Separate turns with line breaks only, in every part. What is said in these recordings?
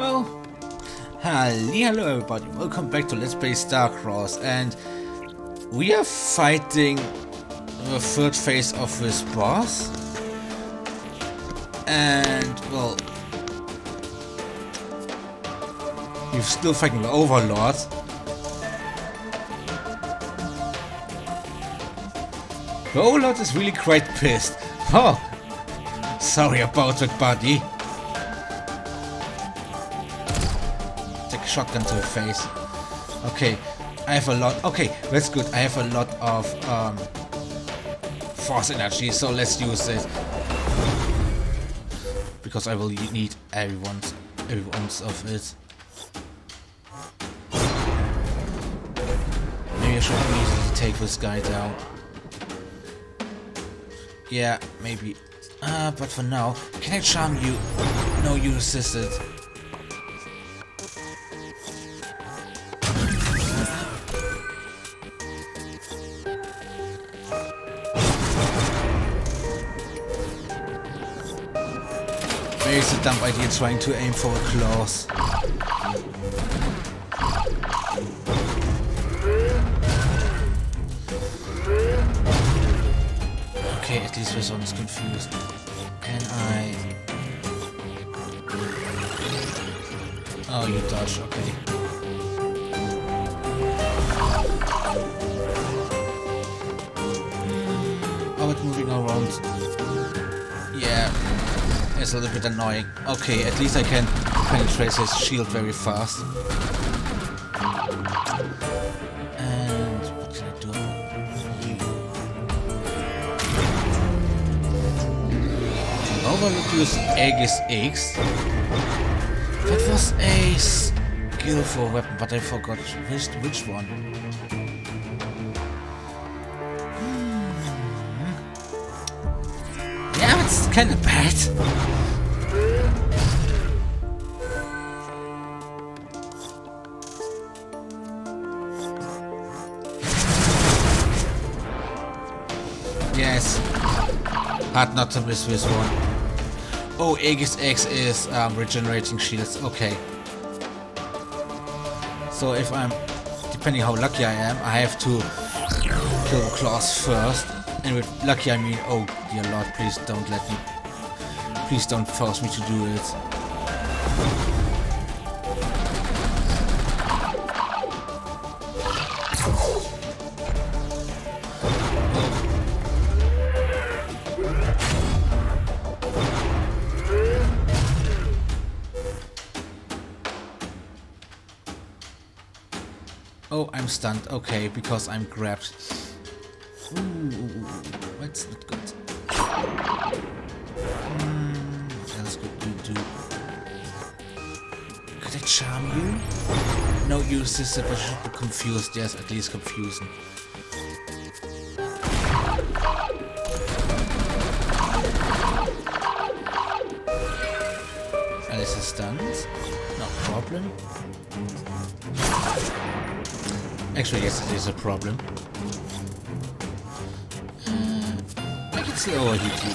Well, hello everybody, welcome back to Let's Play StarCross, and we are fighting the third phase of this boss. And, well, we're still fighting the Overlord. The Overlord is really quite pissed. Oh, sorry about it, buddy. Shotgun to the face. Okay, I have a lot. Okay, that's good. I have a lot of force energy, so let's use it. Because I will need every ounce of it. Maybe I should immediately take this guy down. Yeah, maybe. But for now, can I charm you? No, you resisted. It's a dumb idea trying to aim for a claws. Okay, at least this one is confused. Can I... Oh, you dodge, okay. Oh, it's moving around. Yeah. It's a little bit annoying. Okay, at least I can penetrate his shield very fast. And what can I do? Overlook use Aegis X. That was a skillful weapon, but I forgot which one. Yeah, it's kind of bad. Yes, hard not to miss this one. Oh, Aegis X is regenerating shields. Okay. So if I'm, depending how lucky I am, I have to kill the claws first. And with lucky I mean, oh dear lord, please don't let me, please don't force me to do it. Oh, I'm stunned. Okay, because I'm grabbed. Ooh, that's not good. What else could you do? Could I charm you? No, you resisted, but you should be confused. Yes, at least confusing. Alice is stunned. No problem. Actually, yes, it is a problem. I can see overheat you.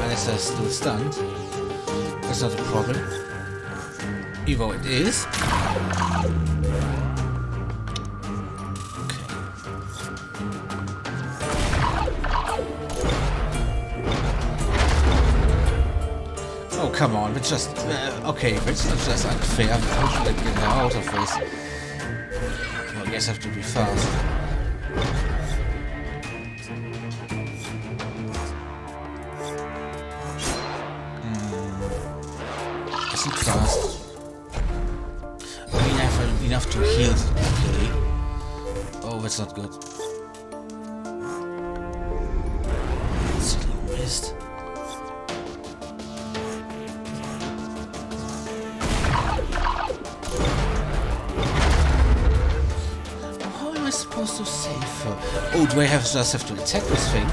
Alice is still stunned. That's not a problem. Evo it is. Oh, come on, it's just... okay, it's not just unfair. How should I get her out of this? Well, I guess I have to be fast. Isn't fast. I mean, I have enough to heal, luckily. Oh, that's not good. Slow mist. Supposed to save her. Oh, do I just have to attack this thing?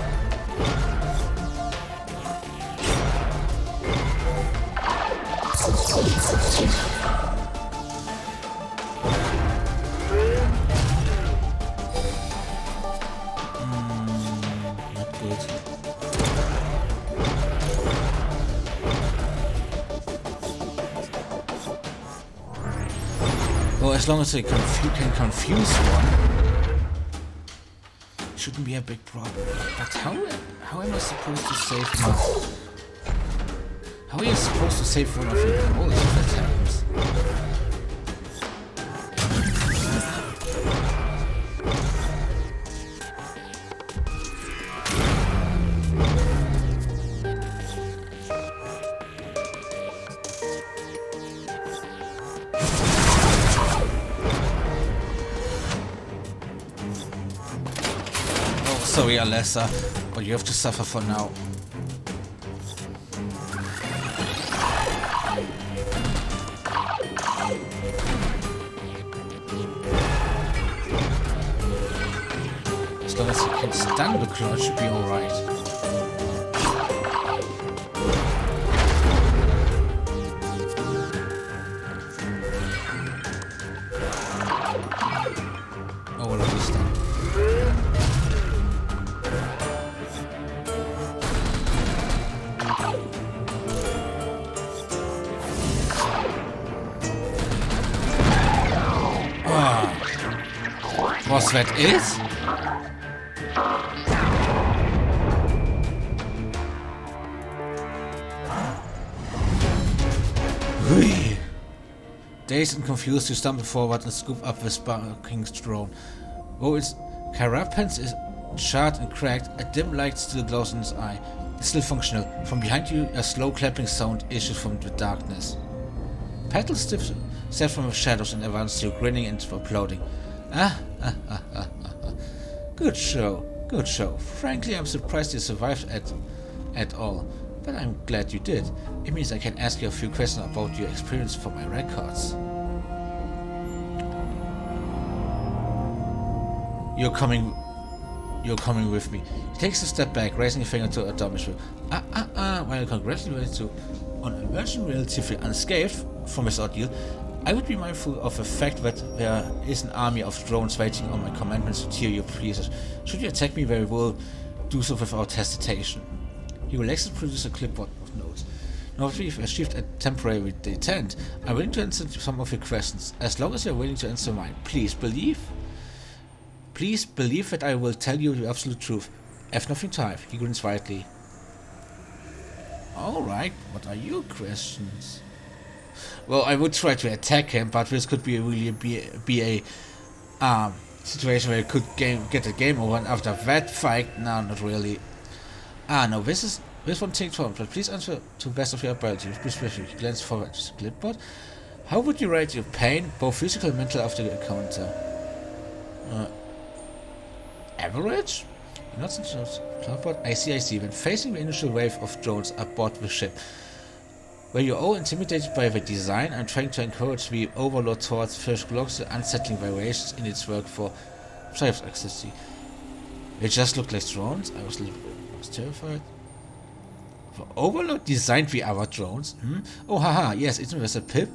Well, as long as you can confuse one, it shouldn't be a big problem. But how am I supposed to save my... How are you supposed to save one of your goals if that happens? Sorry, Alessa, but you have to suffer for now. As long as you can stun the claw, it should be alright. Oh, well, at least then. Was that it? Hui. Dazed and confused, you stumble forward and scoop up the sparking drone. Though its carapace is charred and cracked, a dim light still glows in its eye. It's still functional. From behind you, a slow clapping sound issues from the darkness. Petal steps from the shadows and advance you, grinning and applauding. Good show, good show. Frankly, I'm surprised you survived at all, but I'm glad you did. It means I can ask you a few questions about your experience for my records. You're coming with me. He takes a step back, raising a finger to admonish you. While I congratulate you on emerging relatively unscathed from this ordeal, I would be mindful of the fact that there is an army of drones waiting on my commandments to tear your pieces. Should you attack me, they will do so without hesitation. He relaxes and produces a clipboard of notes. Now that we've achieved a temporary detente, I'm willing to answer some of your questions. As long as you're willing to answer mine, please believe that I will tell you the absolute truth. Have nothing to hide. He grins widely. Alright, what are your questions? Well, I would try to attack him, but this could be a situation where you could get the game over, and after that fight, no, not really. No, this one takes time, but please answer to the best of your ability. Especially, he glanced forward to the clipboard. How would you rate your pain, both physical and mental, after the encounter? Average? Not such a clipboard. I see. When facing the initial wave of drones aboard the ship, were you all intimidated by the design? I'm trying to encourage the Overlord towards first blocks the unsettling variations in its work for cyber accuracy. They just look like drones. I was terrified. The Overlord designed the other drones? Oh, haha, yes, it was a pip.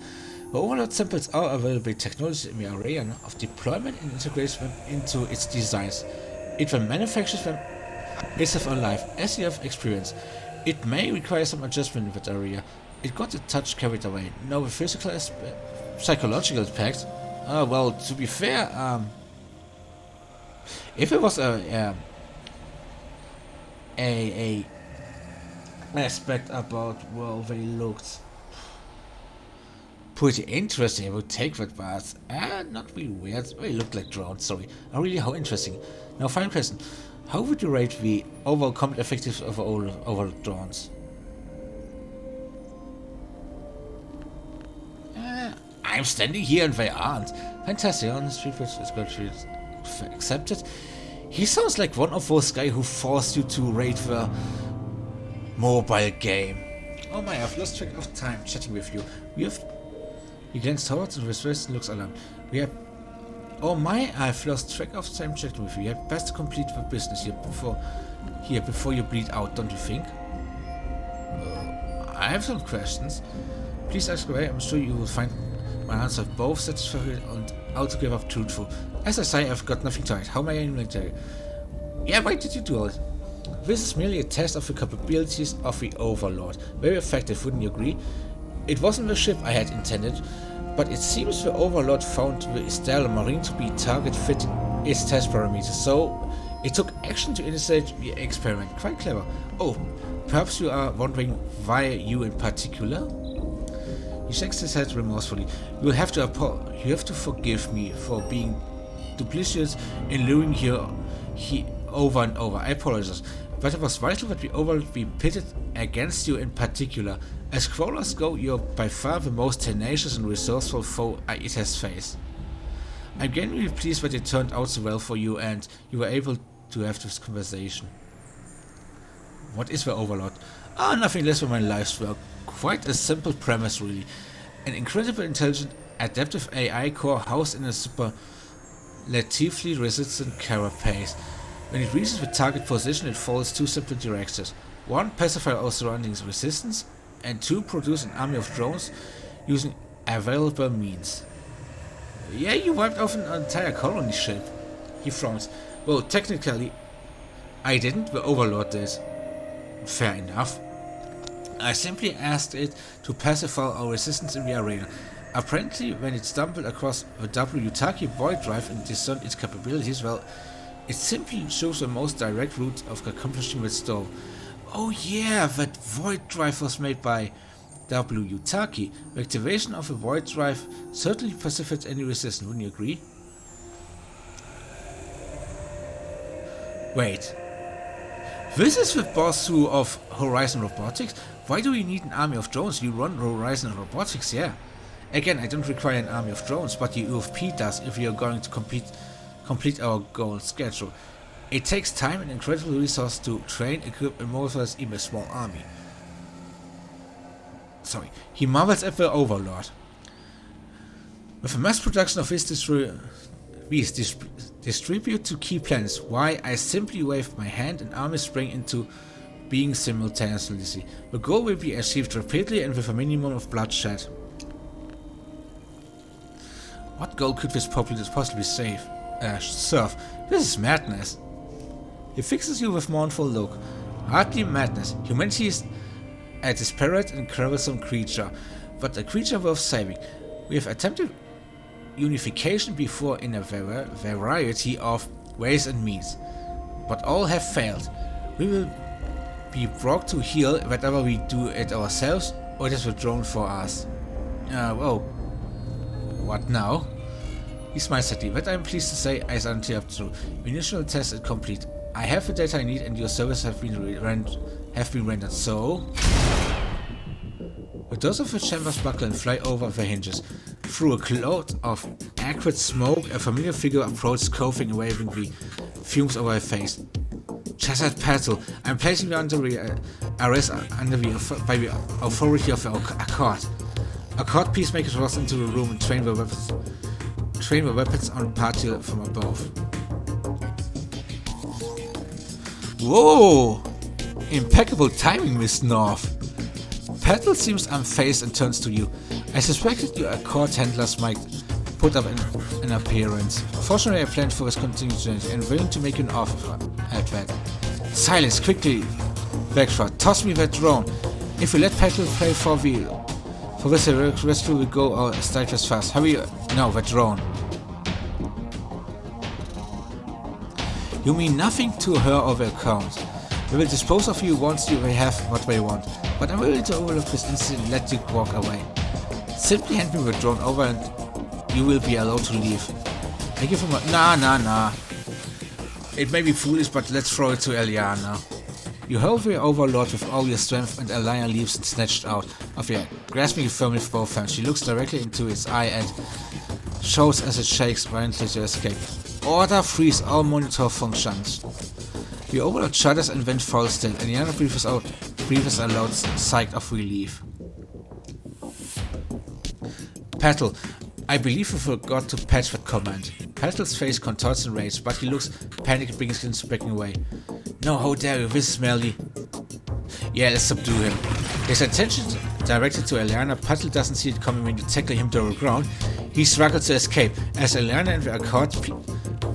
The Overlord samples our available technology in the area of deployment and integrates them into its designs. It then manufactures them itself alive, as you have experienced. It may require some adjustment in that area. It got a touch carried away. Now the physical psychological aspect. Well, to be fair, if it was a aspect about, well, they looked pretty interesting, I would take that, but not really weird. They looked like drones, sorry. Really, how interesting. Now, final question. How would you rate the overall combat effectiveness of all drones? I'm standing here and they aren't. Fantastic, honest people is going to be accepted. He sounds like one of those guys who forced you to rate the mobile game. Oh my, I've lost track of time chatting with you. He glanced towards and with and looks alarmed. Oh my, I've lost track of time chatting with you. You have best complete the business here before you bleed out, don't you think? I have some questions. Please ask away. I'm sure you will find my answer both satisfactory and altogether truthful. As I say, I've got nothing to hide. How may I tell you? Yeah, why did you do it? This is merely a test of the capabilities of the Overlord. Very effective, wouldn't you agree? It wasn't the ship I had intended, but it seems the Overlord found the Stellar Marine to be target fit its test parameters, so it took action to initiate the experiment. Quite clever. Oh, perhaps you are wondering why you in particular? He shakes his head remorsefully. You have to forgive me for being duplicitous in luring you over and over. I apologize, but it was vital that the Overlord be pitted against you in particular. As crawlers go, you're by far the most tenacious and resourceful foe it has faced. I'm genuinely pleased that it turned out so well for you and you were able to have this conversation. What is the Overlord? Nothing less than my life's work. Quite a simple premise, really. An incredibly intelligent, adaptive AI core housed in a superlatively resistant carapace. When it reaches the target position, it follows two simple directives. 1. Pacify our surroundings resistance, and 2. Produce an army of drones using available means. Yeah, you wiped off an entire colony ship. He frowns. Well, technically, I didn't, the Overlord did. Fair enough. I simply asked it to pacify our resistance in the arena. Apparently, when it stumbled across the Yutaki void drive and discerned its capabilities, well, it simply chose the most direct route of accomplishing its goal. Oh yeah, that void drive was made by Yutaki. The activation of a void drive certainly pacified any resistance, wouldn't you agree? Wait. This is the boss of Horizon Robotics? Why do we need an army of drones? You run Horizon Robotics, yeah. Again, I don't require an army of drones, but the UFP does if we are going to complete our goal schedule. It takes time and incredible resources to train, equip, and mobilize even a small army. He marvels at the Overlord. With the mass production of these distribute to key planets, why I simply wave my hand and armies spring into being simultaneously. The goal will be achieved rapidly and with a minimum of bloodshed. What goal could this populace possibly serve? This is madness. He fixes you with mournful look. Hardly madness. Humanity is a disparate and quarrelsome creature, but a creature worth saving. We have attempted unification before in a variety of ways and means, but all have failed. We will be brought to heel whether we do it ourselves or it is withdrawn for us. Well, what now? He smiles at me, but I am pleased to say I signed up to. Initial test is complete. I have the data I need and your services have been rendered, so... The doors of the chambers buckle and fly over the hinges. Through a cloud of acrid smoke, a familiar figure approaches, coughing and waving the fumes over her face. Chesed Petal, I'm placing you under the arrest by the authority of the Accord. Accord peacemakers rush into the room and train the weapons on party from above. Whoa! Impeccable timing, Miss North. Petal seems unfazed and turns to you. I suspected your Accord handlers might put up an appearance. Fortunately, I planned for this contingency and willing to make you an offer at that. Silence, quickly, Vectra, toss me that drone. If we let Petal pay for this, the rescue will go our strikers fast. Hurry, no, that drone. You mean nothing to her or the account. We will dispose of you once you have what they want, but I'm willing to overlook this incident and let you walk away. Simply hand me the drone over and you will be allowed to leave. I give him a... Nah. It may be foolish, but let's throw it to Eliana. You hold the Overlord with all your strength and Eliana leaves snatched out of your grasping it firmly with both hands. She looks directly into its eye and shows as it shakes violently to escape. Order, freeze all monitor functions. The Overlord shudders and then falls still, and Eliana breathes a loud sigh of relief. Petal, I believe we forgot to patch that command. Petal's face contorts in rage, but he looks panicked, begins backing away. No, how dare you, this is merely... Yeah, let's subdue him. His attention directed to Eliana. Petal doesn't see it coming when you tackle him to the ground. He struggles to escape, as Eliana and the Accord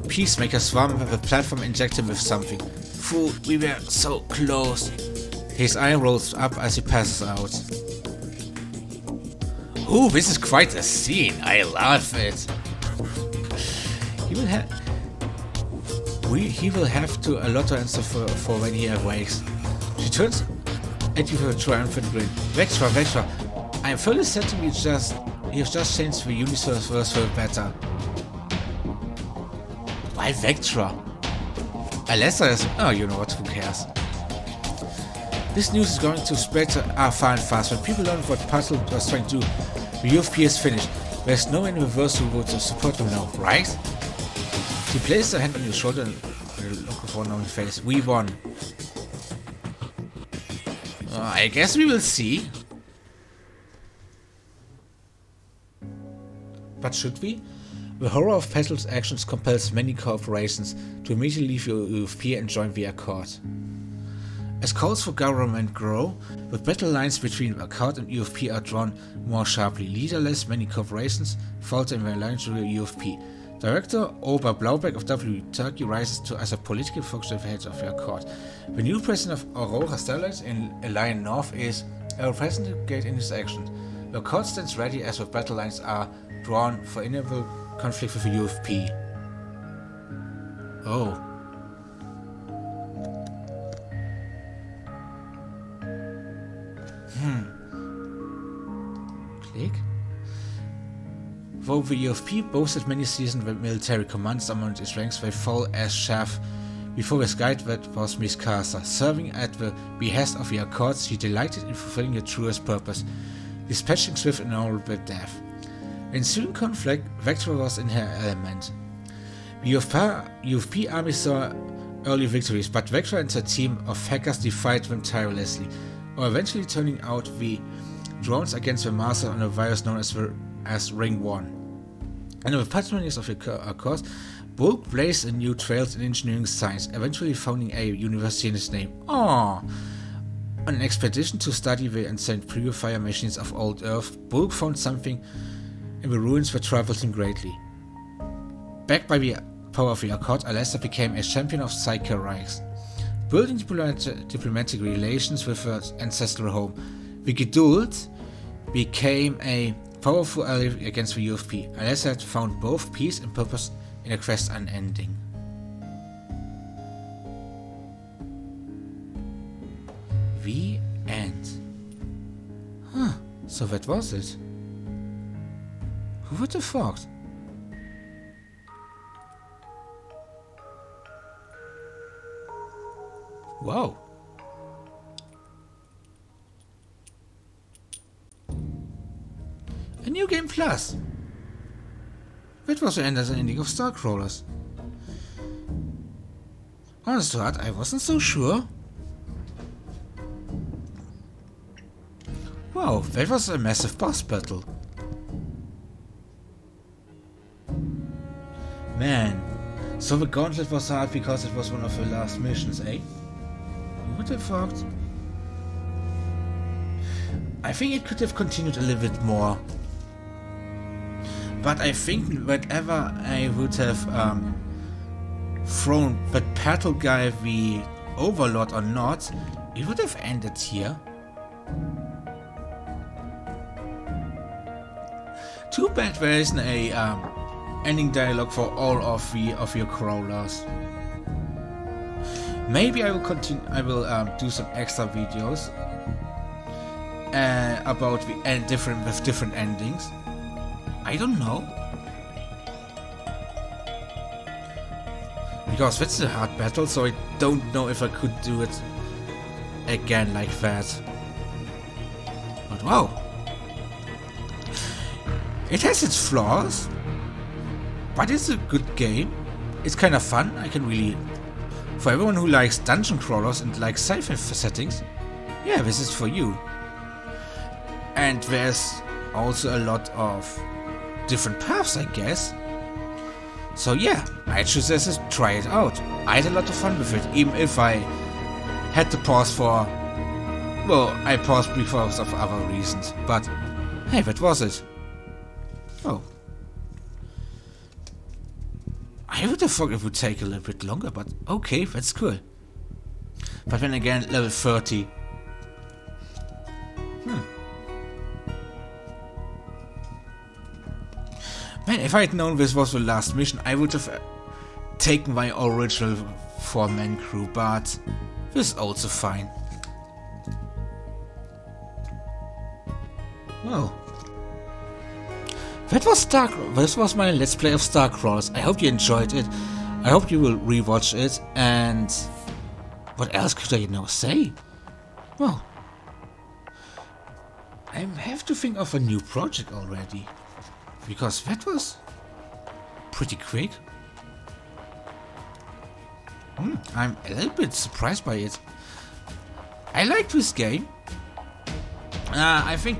peacemaker swarm the platform and inject him with something. Fool, we were so close. His eye rolls up as he passes out. Ooh, this is quite a scene. I love it. He will have... He will have to a lot to answer for when he awakes. She turns at you with a triumphant grin. Vectra, I am fully certain you have just changed the universe for the better. Why Vectra? Alessa is... Oh, you know what, who cares? This news is going to spread far and fast. When people learn what Puzzle was trying to do, the UFP is finished. There's no one in the verse who would support them now, right? She places her hand on your shoulder and with a look of wonder on her face. We won. I guess we will see. But should we? The horror of Petal's actions compels many corporations to immediately leave UFP and join the Accord. As calls for government grow, the battle lines between the Accord and UFP are drawn more sharply. Leaderless, many corporations falter in their alliance with the UFP. Director Ober Blaubeck of W. Turkey rises to as a political focus head of the Accord. The new president of Aurora Starlight in Alliance North is a representative in his actions. The Accord stands ready as the battle lines are drawn for inevitable conflict with the UFP. Oh. Click. Though the UFP boasted many seasoned military commanders among its ranks, they fall as chaff before his guide that was Miss Carter. Serving at the behest of the Accords, she delighted in fulfilling her truest purpose, dispatching swift and honorable death. In ensuing conflict, Vectra was in her element. The UFP army saw early victories, but Vectra and her team of hackers defied them tirelessly, or eventually turning out the drones against the master on a virus known as Ring 1. Under the patronage of the Accord, Bulk blazed a new trails in engineering science, eventually founding a university in his name. On an expedition to study the ancient purifier machines of old Earth, Bulk found something in the ruins that troubled him greatly. Backed by the power of the Accord, Alessa became a champion of Psycho Reichs, building diplomatic relations with her ancestral home. The Geduld became a powerful ally against the UFP. Alessa had found both peace and purpose in a quest unending. The end. So that was it. Who would have thought? Wow. A new game plus. That was the ending of Starcrawlers. Honest to heart, I wasn't so sure. Wow, that was a massive boss battle. Man, so the gauntlet was hard because it was one of the last missions, eh? Who would have thought? I think it could have continued a little bit more. But I think whatever I would have thrown that Petal guy the Overlord or not, it would have ended here. Too bad there isn't a ending dialogue for all of your crawlers. Maybe I will continue. I will do some extra videos about the different endings. I don't know, because that's a hard battle, so I don't know if I could do it again like that. But wow, it has its flaws, but it's a good game. It's kind of fun. I can really, for everyone who likes dungeon crawlers and likes sci-fi settings, yeah, this is for you. And there's also a lot of different paths, I guess. So yeah, I choose this to try it out. I had a lot of fun with it, even if I had to pause for... Well, I paused because of other reasons, but hey, that was it. Oh. I would have thought it would take a little bit longer, but okay, that's cool. But then again, level 30. Man, if I had known this was the last mission, I would have taken my original 4-man crew, but this is also fine. Well, this was my Let's Play of Starcrawlers. I hope you enjoyed it. I hope you will rewatch it. And what else could I now say? Well, I have to think of a new project already, because that was pretty quick. I'm a little bit surprised by it. I like this game. I think,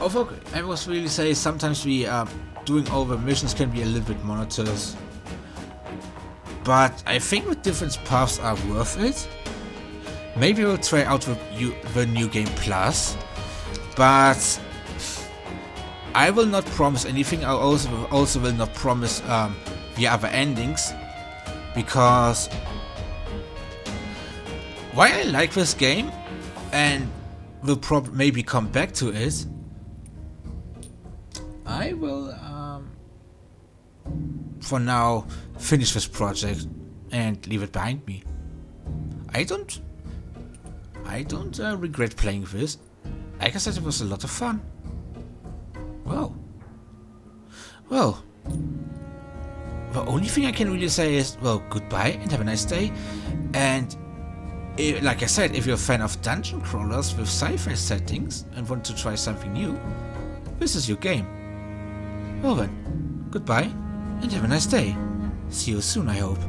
although I was really say sometimes doing over missions can be a little bit monotonous, but I think the different paths are worth it. Maybe we'll try out the New Game Plus, but I will not promise anything. I also will not promise the other endings, because why I like this game and will maybe come back to it, I will for now finish this project and leave it behind me. I don't regret playing this. Like I said, it was a lot of fun. Well, the only thing I can really say is, well, goodbye and have a nice day. And like I said, if you're a fan of dungeon crawlers with sci-fi settings and want to try something new, this is your game. Well then, goodbye and have a nice day. See you soon, I hope.